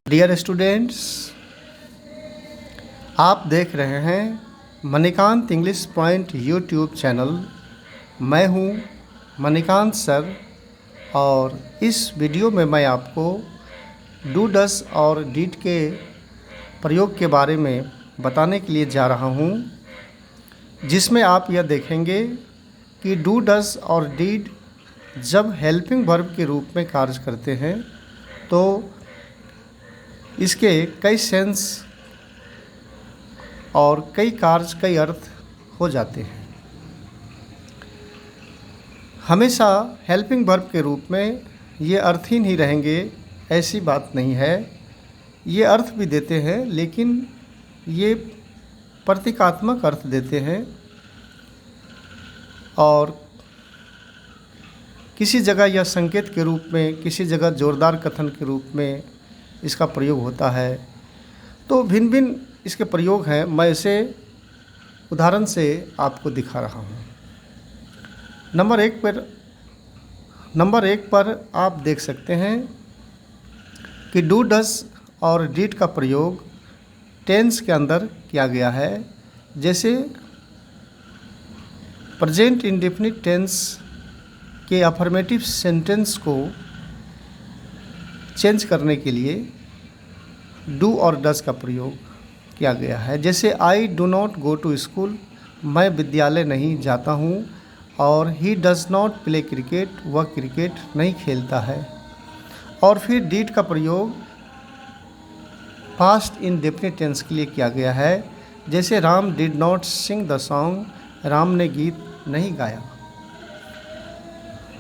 Dear students, आप देख रहे हैं Manikant English point YouTube channel. मैं हूं मणिकांत सर और इस वीडियो में मैं आपको डू डस और डिड के प्रयोग के बारे में बताने के लिए जा रहा हूं, जिसमें आप यह देखेंगे कि डू डस और डिड जब हेल्पिंग वर्ब के रूप में कार्य करते हैं तो इसके कई सेंस और कई कार्य, कई अर्थ हो जाते हैं। हमेशा हेल्पिंग वर्ब के रूप में ये अर्थहीन ही रहेंगे ऐसी बात नहीं है। ये अर्थ भी देते हैं, लेकिन ये प्रतीकात्मक अर्थ देते हैं और किसी जगह यह संकेत के रूप में, किसी जगह जोरदार कथन के रूप में इसका प्रयोग होता है। तो भिन्न भिन्न इसके प्रयोग हैं। मैं इसे उदाहरण से आपको दिखा रहा हूँ। नंबर एक पर आप देख सकते हैं कि डू डस और डिड का प्रयोग टेंस के अंदर किया गया है। जैसे प्रेजेंट इंडेफिनिट टेंस के अफर्मेटिव सेंटेंस को चेंज करने के लिए डू और डस का प्रयोग किया गया है। जैसे I do not go to school, मैं विद्यालय नहीं जाता हूँ, और he does not play cricket, वह क्रिकेट नहीं खेलता है। और फिर डिड का प्रयोग पास्ट इंडेफिनिट टेंस के लिए किया गया है। जैसे Ram did not sing the song, Ram ने गीत नहीं गाया।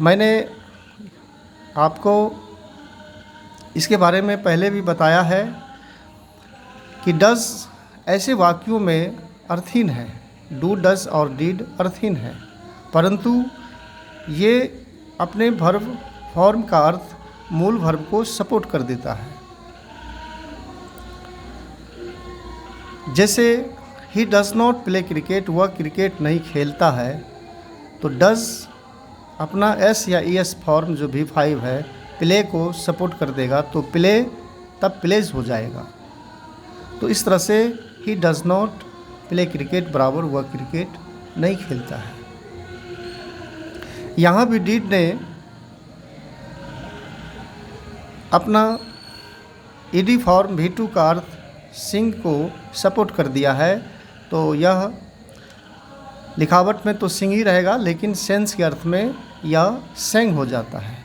मैंने आपको इसके बारे में पहले भी बताया है कि डज ऐसे वाक्यों में अर्थहीन है, डू डज और डिड अर्थहीन है, परंतु ये अपने वर्ब फॉर्म का अर्थ मूल वर्ब को सपोर्ट कर देता है। जैसे ही डज नॉट प्ले क्रिकेट, वह क्रिकेट नहीं खेलता है, तो डज अपना एस या ई एस फॉर्म जो V5 है प्ले को सपोर्ट कर देगा, तो प्ले तब प्लेज हो जाएगा। तो इस तरह से ही डज नॉट प्ले क्रिकेट बराबर वह क्रिकेट नहीं खेलता है। यहाँ भी डिड ने अपना ईडी फॉर्म V2 का अर्थ सिंग को सपोर्ट कर दिया है। तो यह लिखावट में तो सिंग ही रहेगा, लेकिन सेंस के अर्थ में यह सेंग हो जाता है।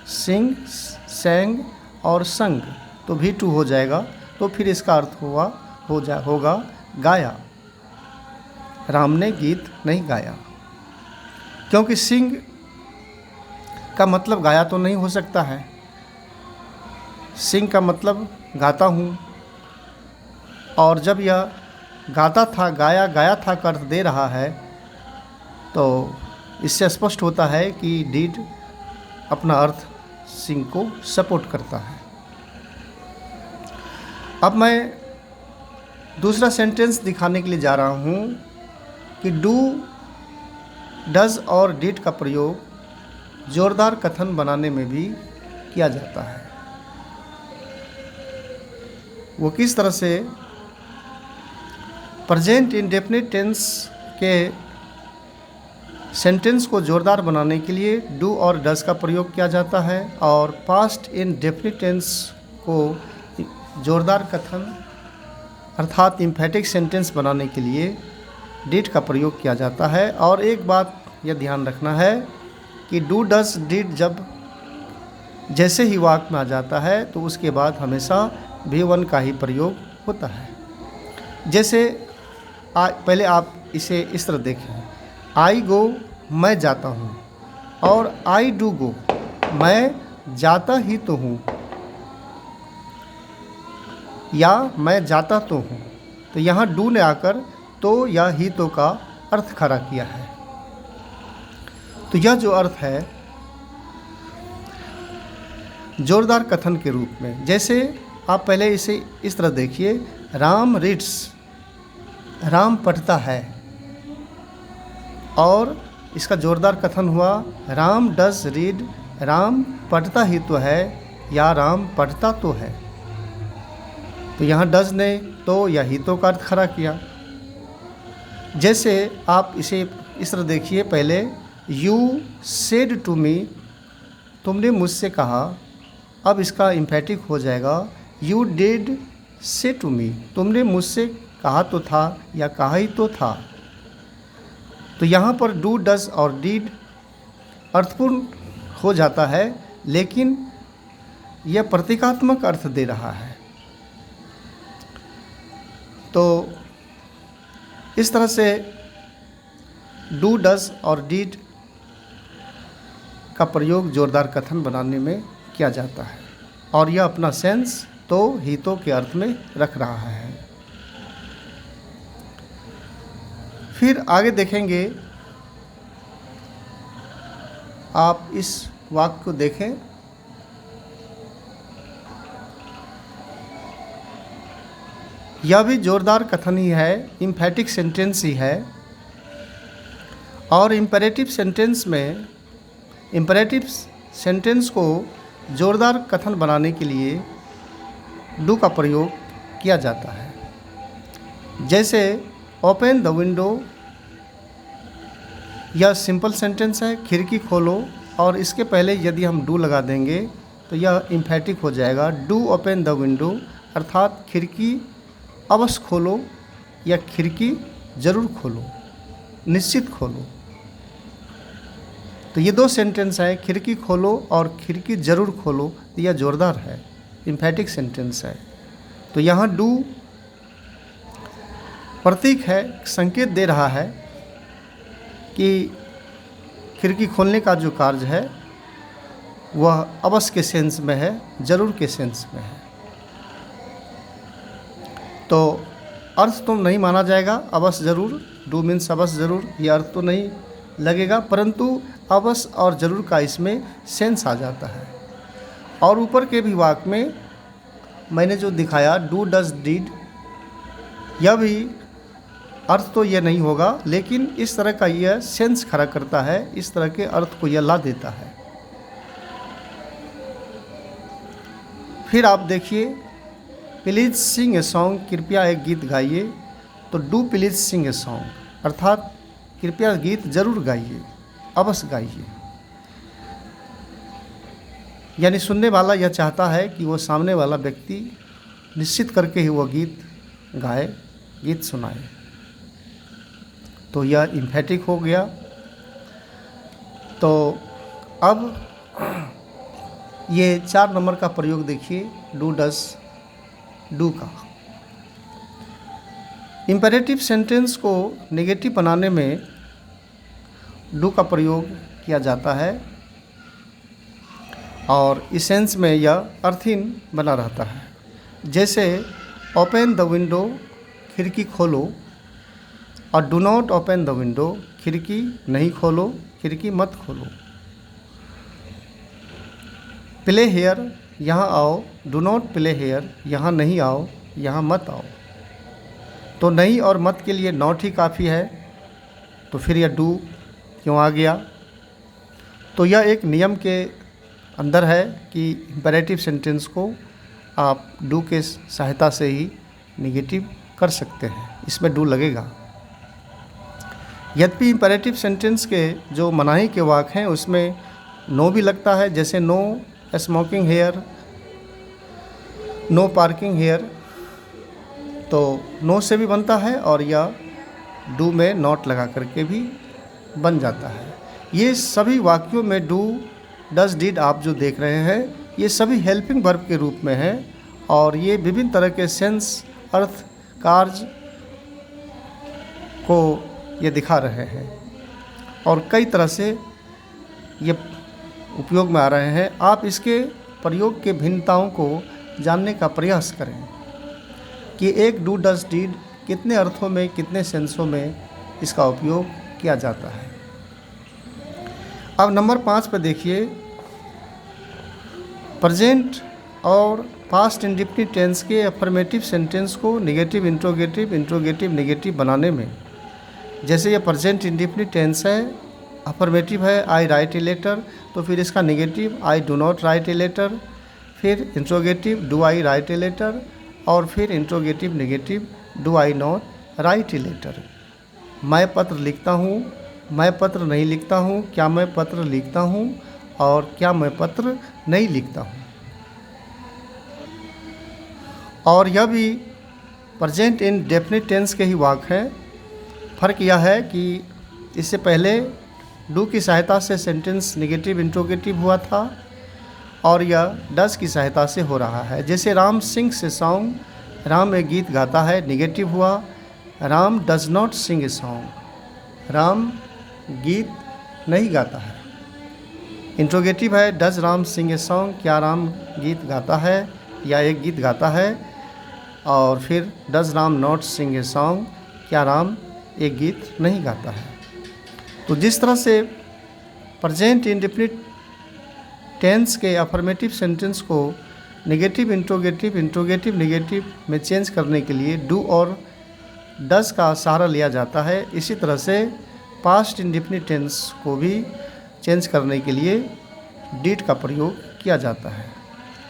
सिंग, सेंग और संग, तो V2 हो जाएगा। तो फिर इसका अर्थ होगा गाया। राम ने गीत नहीं गाया, क्योंकि सिंग का मतलब गाया तो नहीं हो सकता है। सिंग का मतलब गाता हूँ, और जब यह गाता था, गाया था का अर्थ दे रहा है, तो इससे स्पष्ट होता है कि डिड अपना अर्थ सिंग को सपोर्ट करता है। अब मैं दूसरा सेंटेंस दिखाने के लिए जा रहा हूँ कि डू डज और डिड का प्रयोग जोरदार कथन बनाने में भी किया जाता है। वो किस तरह से? प्रेजेंट इंडेफिनिट टेंस के सेंटेंस को जोरदार बनाने के लिए डू और डज का प्रयोग किया जाता है, और पास्ट इंडेफिनिट टेंस को जोरदार कथन अर्थात इम्फेटिक सेंटेंस बनाने के लिए डिड का प्रयोग किया जाता है। और एक बात यह ध्यान रखना है कि डू डज डिड जब जैसे ही वाक्य में आ जाता है तो उसके बाद हमेशा V1 का ही प्रयोग होता है। जैसे पहले आप इसे इस तरह देखें, आई गो, मैं जाता हूँ, और आई डू गो, मैं जाता ही तो हूँ, या मैं जाता तो हूँ। तो यहाँ डू ने आकर तो या ही तो का अर्थ खड़ा किया है। तो यह जो अर्थ है जोरदार कथन के रूप में, जैसे आप पहले इसे इस तरह देखिए, राम रीड्स, राम पढ़ता है, और इसका जोरदार कथन हुआ राम डज रीड, राम पढ़ता ही तो है, या राम पढ़ता तो है। तो यहाँ डज ने तो या ही तो का अर्थ खड़ा किया। जैसे आप इसे इस तरह देखिए, पहले यू सेड टू मी, तुमने मुझसे कहा। अब इसका इम्फेटिक हो जाएगा यू डिड से टू मी, तुमने मुझसे कहा तो था या कहा ही तो था। तो यहाँ पर डू, डज और डीड अर्थपूर्ण हो जाता है, लेकिन यह प्रतीकात्मक अर्थ दे रहा है। तो इस तरह से डू, डज और डीड का प्रयोग जोरदार कथन बनाने में किया जाता है और यह अपना सेंस तो ही तो के अर्थ में रख रहा है। फिर आगे देखेंगे, आप इस वाक्य को देखें। यह भी जोरदार कथन ही है, इम्फेटिक सेंटेंस ही है। और इम्पेरेटिव सेंटेंस में, इम्पेरेटिव सेंटेंस को जोरदार कथन बनाने के लिए डू का प्रयोग किया जाता है। जैसे ओपन द विंडो, यह सिंपल सेंटेंस है, खिड़की खोलो, और इसके पहले यदि हम डू लगा देंगे तो यह इम्फेटिक हो जाएगा। डू ओपन द विंडो, अर्थात खिड़की अवश्य खोलो या खिड़की ज़रूर खोलो, निश्चित खोलो। तो ये दो सेंटेंस है, खिड़की खोलो और खिड़की ज़रूर खोलो, यह जोरदार है, इम्फेटिक सेंटेंस है। तो यहाँ डू प्रतीक है, संकेत दे रहा है कि खिड़की खोलने का जो कार्य है वह अवश्य के सेंस में है, ज़रूर के सेंस में है। तो अर्थ तो नहीं माना जाएगा अवश्य ज़रूर, डू मीन्स अवश्य ज़रूर, यह अर्थ तो नहीं लगेगा, परंतु अवश्य और ज़रूर का इसमें सेंस आ जाता है। और ऊपर के भी वाक्य में मैंने जो दिखाया डू, डज, डीड, यह भी अर्थ तो यह नहीं होगा, लेकिन इस तरह का यह सेंस खड़ा करता है, इस तरह के अर्थ को यह ला देता है। फिर आप देखिए, प्लीज़ सिंग ए सॉन्ग, कृपया एक गीत गाइए। तो do please sing a song, अर्थात कृपया गीत जरूर गाइए, अवश्य गाइए। यानी सुनने वाला यह चाहता है कि वो सामने वाला व्यक्ति निश्चित करके ही वो गीत गाए, गीत सुनाए। तो यह इम्फेटिक हो गया। तो अब ये 4 नंबर का प्रयोग देखिए, डू, डज, डू का। इम्पेरेटिव सेंटेंस को नेगेटिव बनाने में डू का प्रयोग किया जाता है और इस सेंस में यह अर्थहीन बना रहता है। जैसे ओपन द विंडो, खिड़की खोलो, और do not open the window, खिड़की नहीं खोलो, खिड़की मत खोलो। प्ले हेयर, यहाँ आओ, डू नॉट प्ले हेयर, यहाँ नहीं आओ, यहाँ मत आओ। तो नहीं और मत के लिए नॉट ही काफ़ी है, तो फिर यह डू क्यों आ गया? तो यह एक नियम के अंदर है कि इम्पेरेटिव सेंटेंस को आप डू के सहायता से ही निगेटिव कर सकते हैं, इसमें डू लगेगा। यद्यपि इम्पेरेटिव सेंटेंस के जो मनाही के वाक्य हैं उसमें नो भी लगता है, जैसे no smoking here, no parking here, तो नो से भी बनता है और यह डू में नॉट लगा करके भी बन जाता है। ये सभी वाक्यों में डू, डज, डिड आप जो देख रहे हैं ये सभी हेल्पिंग वर्ब के रूप में हैं और ये विभिन्न तरह के सेंस, अर्थ, कार्य को ये दिखा रहे हैं और कई तरह से ये उपयोग में आ रहे हैं। आप इसके प्रयोग के भिन्नताओं को जानने का प्रयास करें कि एक डू, डज, डिड कितने अर्थों में, कितने सेंसों में इसका उपयोग किया जाता है। अब नंबर 5 पर देखिए, प्रेजेंट और पास्ट इंडेफिनिट टेंस के अफर्मेटिव सेंटेंस को नेगेटिव, इंट्रोगेटिव, इंट्रोगेटिव, नेगेटिव बनाने में, जैसे ये प्रेजेंट इंडेफिनिट टेंस है, अफर्मेटिव है आई राइट ए लेटर, तो फिर इसका negative I do not write a letter, फिर interrogative do I write a letter, और फिर interrogative negative, do I not write a letter. मैं पत्र लिखता हूँ, मैं पत्र नहीं लिखता हूँ, क्या मैं पत्र लिखता हूँ और क्या मैं पत्र नहीं लिखता हूँ। और यह भी प्रेजेंट इंडेफिनिट टेंस के ही वाक्य हैं। फ़र्क यह है कि इससे पहले डू की सहायता से सेंटेंस नेगेटिव इंट्रोगेटिव हुआ था और यह डज की सहायता से हो रहा है। जैसे Ram sings a song, Ram एक गीत गाता है, नेगेटिव हुआ। Ram does not sing a song, Ram गीत नहीं गाता है। इंट्रोगेटिव है, does Ram sing a song, क्या राम गीत गाता है या एक गीत गाता है। और फिर does Ram not sing a song, क्या राम एक गीत नहीं गाता है। तो जिस तरह से प्रेजेंट इंडेफिनिट टेंस के अफर्मेटिव सेंटेंस को नेगेटिव इंट्रोगेटिव, इंट्रोगेटिव नेगेटिव में चेंज करने के लिए डू और डज का सहारा लिया जाता है, इसी तरह से पास्ट इंडेफिनिट टेंस को भी चेंज करने के लिए डिड का प्रयोग किया जाता है।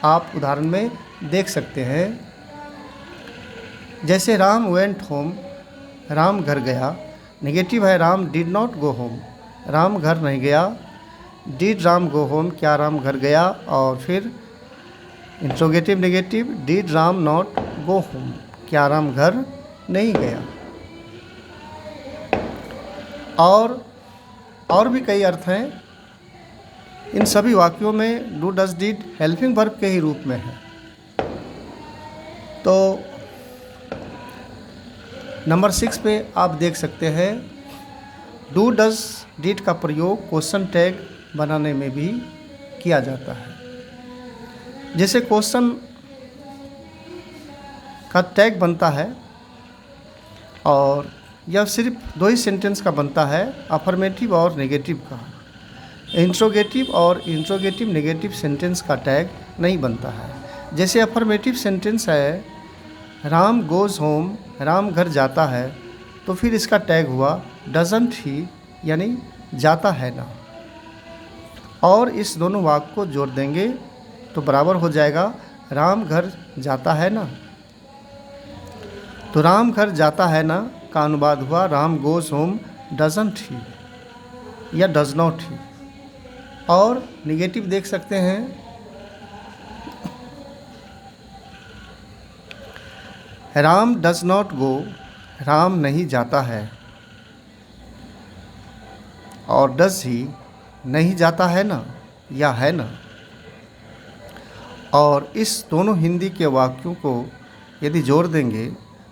आप उदाहरण में देख सकते हैं, जैसे राम वेंट होम, राम घर गया। नेगेटिव है, Ram did not go home, Ram घर नहीं गया। डिड राम गो होम, क्या राम घर गया। और फिर interrogative negative, did Ram not go home, क्या राम घर नहीं गया। और भी कई अर्थ हैं। इन सभी वाक्यों में do does did helping verb के ही रूप में है। तो नंबर 6 पे आप देख सकते हैं, डू डज डिड का प्रयोग क्वेश्चन टैग बनाने में भी किया जाता है। जैसे क्वेश्चन का टैग बनता है और यह सिर्फ 2 ही सेंटेंस का बनता है, अफर्मेटिव और नेगेटिव का। इंट्रोगेटिव और इंट्रोगेटिव नेगेटिव सेंटेंस का टैग नहीं बनता है। जैसे अफर्मेटिव सेंटेंस है, राम गोज़ होम, राम घर जाता है, तो फिर इसका टैग हुआ डजंट ही, यानी जाता है ना। और इस दोनों वाक्य को जोड़ देंगे तो बराबर हो जाएगा राम घर जाता है ना। तो राम घर जाता है ना का अनुवाद हुआ राम गोज़ होम डजंट ही या डज नॉट ही। और निगेटिव देख सकते हैं, Ram does not go, Ram नहीं जाता है। और डज ही, नहीं जाता है ना या है ना। और इस दोनों हिंदी के वाक्यों को यदि जोड़ देंगे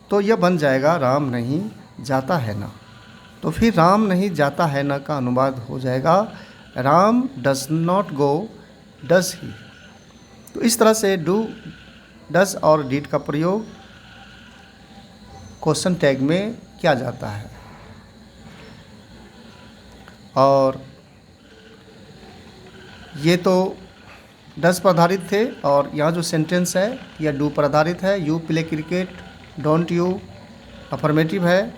तो यह बन जाएगा राम नहीं जाता है ना। तो फिर राम नहीं जाता है ना का अनुवाद हो जाएगा Ram does not go does he. तो इस तरह से डू, डज और डिड का प्रयोग क्वेश्चन टैग में किया जाता है। और ये तो डज पर आधारित थे और यहाँ जो सेंटेंस है यह डू पर आधारित है। You play cricket, don't you affirmative है।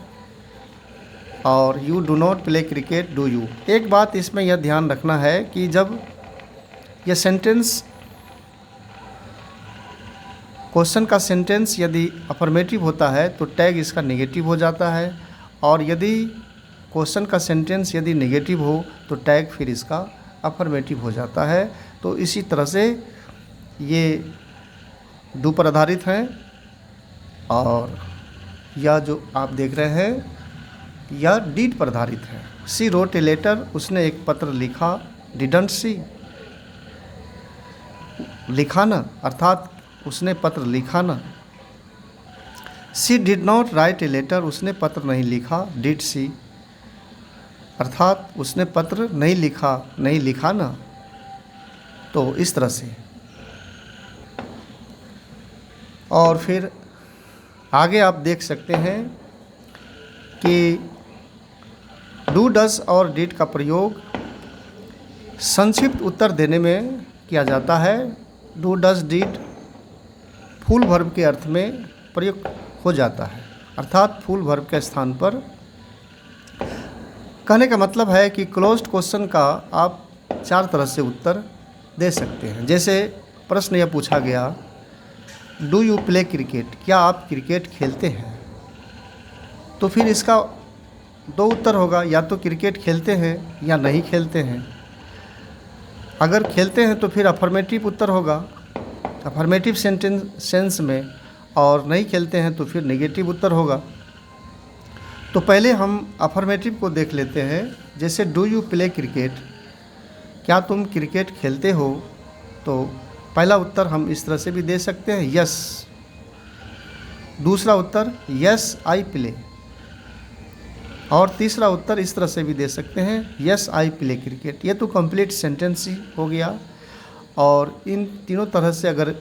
और you do not play cricket, do you. एक बात इसमें यह ध्यान रखना है कि जब यह सेंटेंस, क्वेश्चन का सेंटेंस यदि अफर्मेटिव होता है तो टैग इसका नेगेटिव हो जाता है, और यदि क्वेश्चन का सेंटेंस यदि नेगेटिव हो तो टैग फिर इसका अफर्मेटिव हो जाता है। तो इसी तरह से ये डू पर आधारित हैं। और यह जो आप देख रहे हैं यह डिड पर आधारित है। सी रोट ए लेटर, उसने एक पत्र लिखा। डिडंट सी, लिखा ना, अर्थात उसने पत्र लिखा ना। She did not write a letter, उसने पत्र नहीं लिखा। डिड सी, अर्थात उसने पत्र नहीं लिखा, नहीं लिखा ना। तो इस तरह से। और फिर आगे आप देख सकते हैं कि डू डज और डिड का प्रयोग संक्षिप्त उत्तर देने में किया जाता है। Do does did full verb के अर्थ में प्रयोग हो जाता है, अर्थात फुल वर्ब के स्थान पर। कहने का मतलब है कि क्लोज्ड क्वेश्चन का आप 4 तरह से उत्तर दे सकते हैं। जैसे प्रश्न यह पूछा गया, डू यू प्ले क्रिकेट, क्या आप क्रिकेट खेलते हैं? तो फिर इसका दो उत्तर होगा, या तो क्रिकेट खेलते हैं या नहीं खेलते हैं। अगर खेलते हैं तो फिर अफर्मेटिव उत्तर होगा, अफर्मेटिव सेंस में, और नहीं खेलते हैं तो फिर नेगेटिव उत्तर होगा। तो पहले हम अफर्मेटिव को देख लेते हैं। जैसे डू यू प्ले क्रिकेट, क्या तुम क्रिकेट खेलते हो? तो पहला उत्तर हम इस तरह से भी दे सकते हैं, यस। दूसरा उत्तर, यस आई प्ले। और तीसरा उत्तर इस तरह से भी दे सकते हैं, यस आई प्ले क्रिकेट। ये तो कंप्लीट सेंटेंस ही हो गया। और इन तीनों तरह से अगर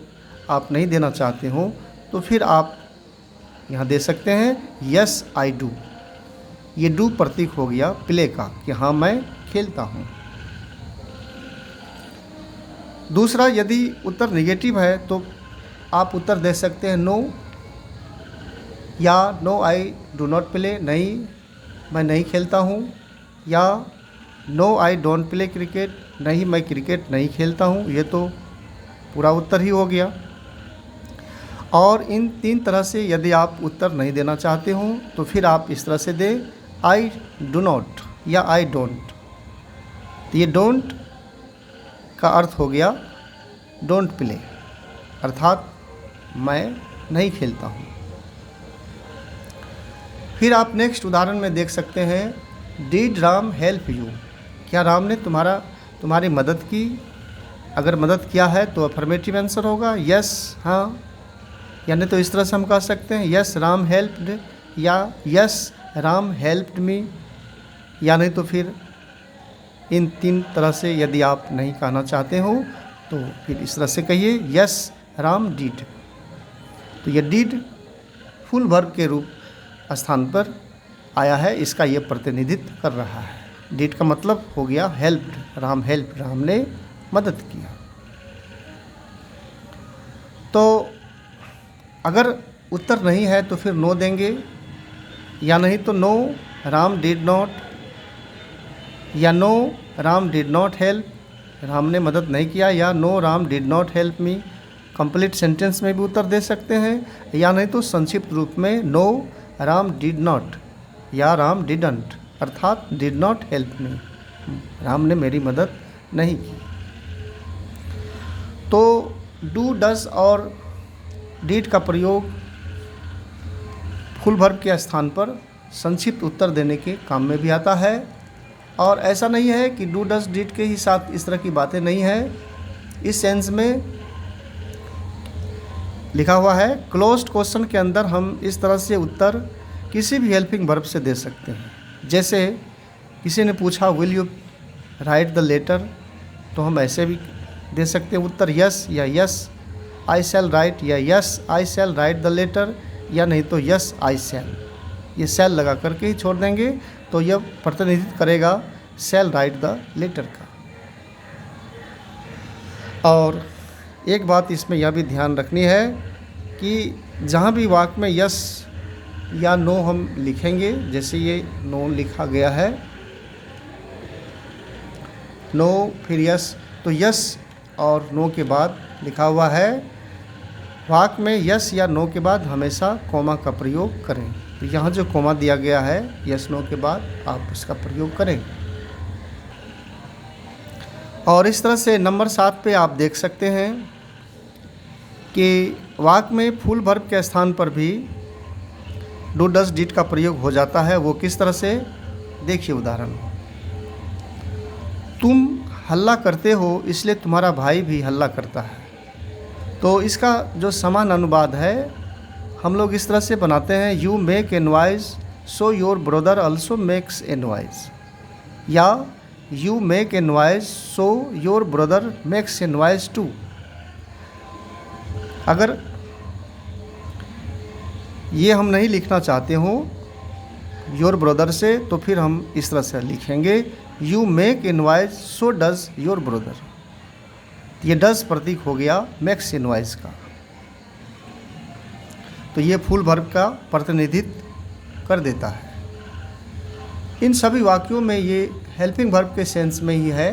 आप नहीं देना चाहते हो तो फिर आप यहाँ दे सकते हैं, यस आई डू। ये डू प्रतीक हो गया प्ले का, कि हाँ मैं खेलता हूँ। दूसरा, यदि उत्तर नेगेटिव है तो आप उत्तर दे सकते हैं नो, या no I do not play, नहीं मैं नहीं खेलता हूँ, या no I don't play cricket, नहीं मैं क्रिकेट नहीं खेलता हूँ। ये तो पूरा उत्तर ही हो गया। और इन तीन तरह से यदि आप उत्तर नहीं देना चाहते हो तो फिर आप इस तरह से दें, आई डू नॉट या आई डोंट। तो ये डोंट का अर्थ हो गया डोंट प्ले, अर्थात मैं नहीं खेलता हूँ। फिर आप नेक्स्ट उदाहरण में देख सकते हैं, डिड राम हेल्प यू, क्या राम ने तुम्हारी मदद की? अगर मदद किया है तो अफर्मेटिव आंसर होगा, यस हाँ। यानी तो इस तरह से हम कह सकते हैं, यस राम हेल्प्ड, या यस राम हेल्प्ड मी। या नहीं तो फिर इन तीन तरह से यदि आप नहीं कहना चाहते हो तो फिर इस तरह से कहिए, यस राम डिड। तो ये डिड फुल वर्ब के रूप स्थान पर आया है, इसका ये प्रतिनिधित्व कर रहा है। डिड का मतलब हो गया हेल्प्ड, राम हेल्प, राम ने मदद किया। तो अगर उत्तर नहीं है तो फिर नो देंगे, या नहीं तो नो राम डिड नॉट, या no Ram did not help, Ram ने मदद नहीं किया, या no Ram did not help me. Complete sentence में भी उत्तर दे सकते हैं, या नहीं तो संक्षिप्त रूप में नो राम डिड नॉट या राम डिडंट, अर्थात डिड नॉट हेल्प मी, राम ने मेरी मदद नहीं की। तो डू, डज और डिड का प्रयोग फुल वर्ब के स्थान पर संक्षिप्त उत्तर देने के काम में भी आता है। और ऐसा नहीं है कि डू, डज, डिड के ही साथ इस तरह की बातें नहीं है। इस सेंस में लिखा हुआ है, क्लोज्ड क्वेश्चन के अंदर हम इस तरह से उत्तर किसी भी हेल्पिंग वर्ब से दे सकते हैं। जैसे किसी ने पूछा will you write the letter, तो हम ऐसे भी दे सकते हैं उत्तर, यस या यस आई शैल राइट, या yes I shall write the letter, या नहीं तो यस आई शैल। ये शैल लगा करके ही छोड़ देंगे तो यह प्रतिनिधित्व करेगा शैल राइट द लेटर का। और एक बात इसमें यह भी ध्यान रखनी है कि जहाँ भी वाक्य में यस या नो हम लिखेंगे, जैसे ये नो लिखा गया है, नो फिर यस, तो यस और नो के बाद लिखा हुआ है, वाक्य में यस या नो के बाद हमेशा कोमा का प्रयोग करें। तो यहाँ जो कोमा दिया गया है यस नो के बाद, आप इसका प्रयोग करें। और इस तरह से नंबर 7 पे आप देख सकते हैं कि वाक्य में फुल वर्ब के स्थान पर भी डू, डज, डिड का प्रयोग हो जाता है। वो किस तरह से, देखिए उदाहरण, तुम हल्ला करते हो इसलिए तुम्हारा भाई भी हल्ला करता है। तो इसका जो समान अनुवाद है हम लोग इस तरह से बनाते हैं, you make a noise so your brother also makes a noise, या you make a noise so your brother makes a noise too. अगर ये हम नहीं लिखना चाहते हो योर ब्रदर से, तो फिर हम इस तरह से लिखेंगे, you make a noise so does your brother. ये डज प्रतीक हो गया मेक्स ए नॉइज का। तो ये फुल वर्ब का प्रतिनिधित्व कर देता है। इन सभी वाक्यों में ये हेल्पिंग वर्ब के सेंस में ही है।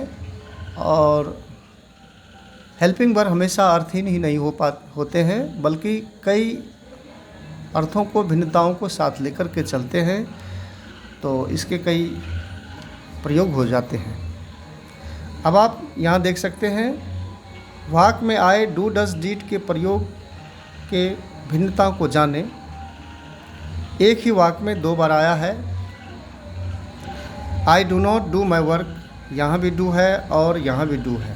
और हेल्पिंग वर्ब हमेशा अर्थहीन ही नहीं होते हैं, बल्कि कई अर्थों को, भिन्नताओं को साथ लेकर के चलते हैं, तो इसके कई प्रयोग हो जाते हैं। अब आप यहाँ देख सकते हैं वाक्य में आए डू डज डीड के प्रयोग के भिन्नता को जाने। एक ही वाक्य में 2 बार आया है। आई do not do my work, यहाँ भी डू है और यहाँ भी डू है।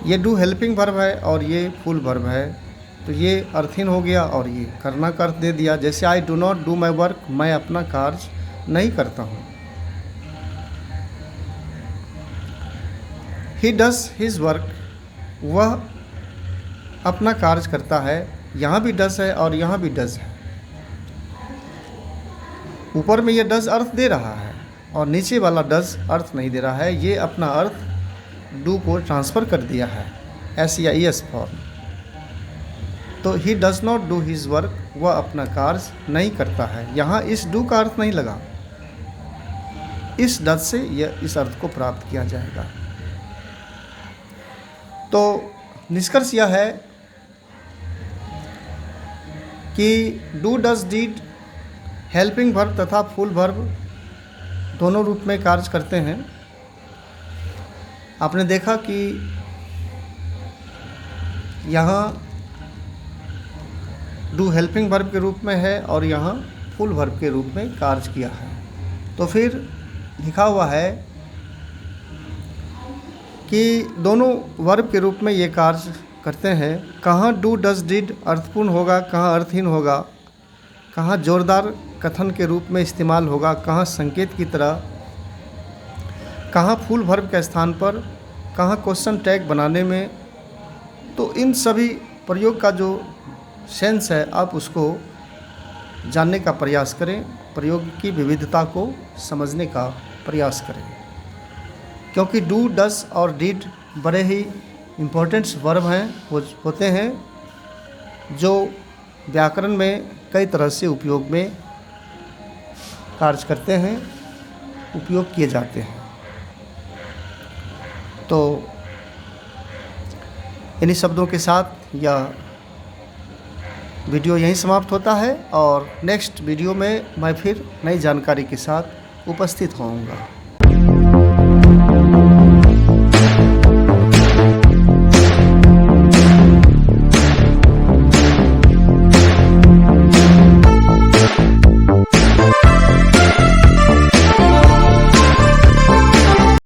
ये डू हेल्पिंग वर्ब है और ये फुल वर्ब है, तो ये अर्थहीन हो गया और ये करना का अर्थ दे दिया। जैसे I do not do my work, मैं अपना कार्य नहीं करता हूँ। ही डज हिज वर्क, वह अपना कार्य करता है। यहाँ भी डज है और यहाँ भी डज है। ऊपर में ये डज अर्थ दे रहा है और नीचे वाला डज अर्थ नहीं दे रहा है। ये अपना अर्थ डू को ट्रांसफ़र कर दिया है, SEIS फॉर्म। तो ही does not do his work, वह अपना कार्य नहीं करता है। यहाँ इस डू का अर्थ नहीं लगा, इस डज से यह इस अर्थ को प्राप्त किया जाएगा। तो निष्कर्ष यह है कि do does did helping verb तथा फुल वर्ब दोनों रूप में कार्य करते हैं। आपने देखा कि यहाँ डू हेल्पिंग वर्ब के रूप में है और यहाँ फुल वर्ब के रूप में कार्य किया है। तो फिर लिखा हुआ है कि दोनों वर्ब के रूप में ये कार्य करते हैं। कहाँ डू डज डीड अर्थपूर्ण होगा, कहाँ अर्थहीन होगा, कहाँ जोरदार कथन के रूप में इस्तेमाल होगा, कहाँ संकेत की तरह, कहाँ फुल वर्ब के स्थान पर, कहाँ क्वेश्चन टैग बनाने में। तो इन सभी प्रयोग का जो सेंस है आप उसको जानने का प्रयास करें, प्रयोग की विविधता को समझने का प्रयास करें, क्योंकि डू डज और डीड बड़े ही इम्पोर्टेंट वर्ब होते हैं जो व्याकरण में कई तरह से उपयोग में कार्य करते हैं, उपयोग किए जाते हैं। तो इन्हीं शब्दों के साथ यह वीडियो यहीं समाप्त होता है और नेक्स्ट वीडियो में मैं फिर नई जानकारी के साथ उपस्थित होऊंगा।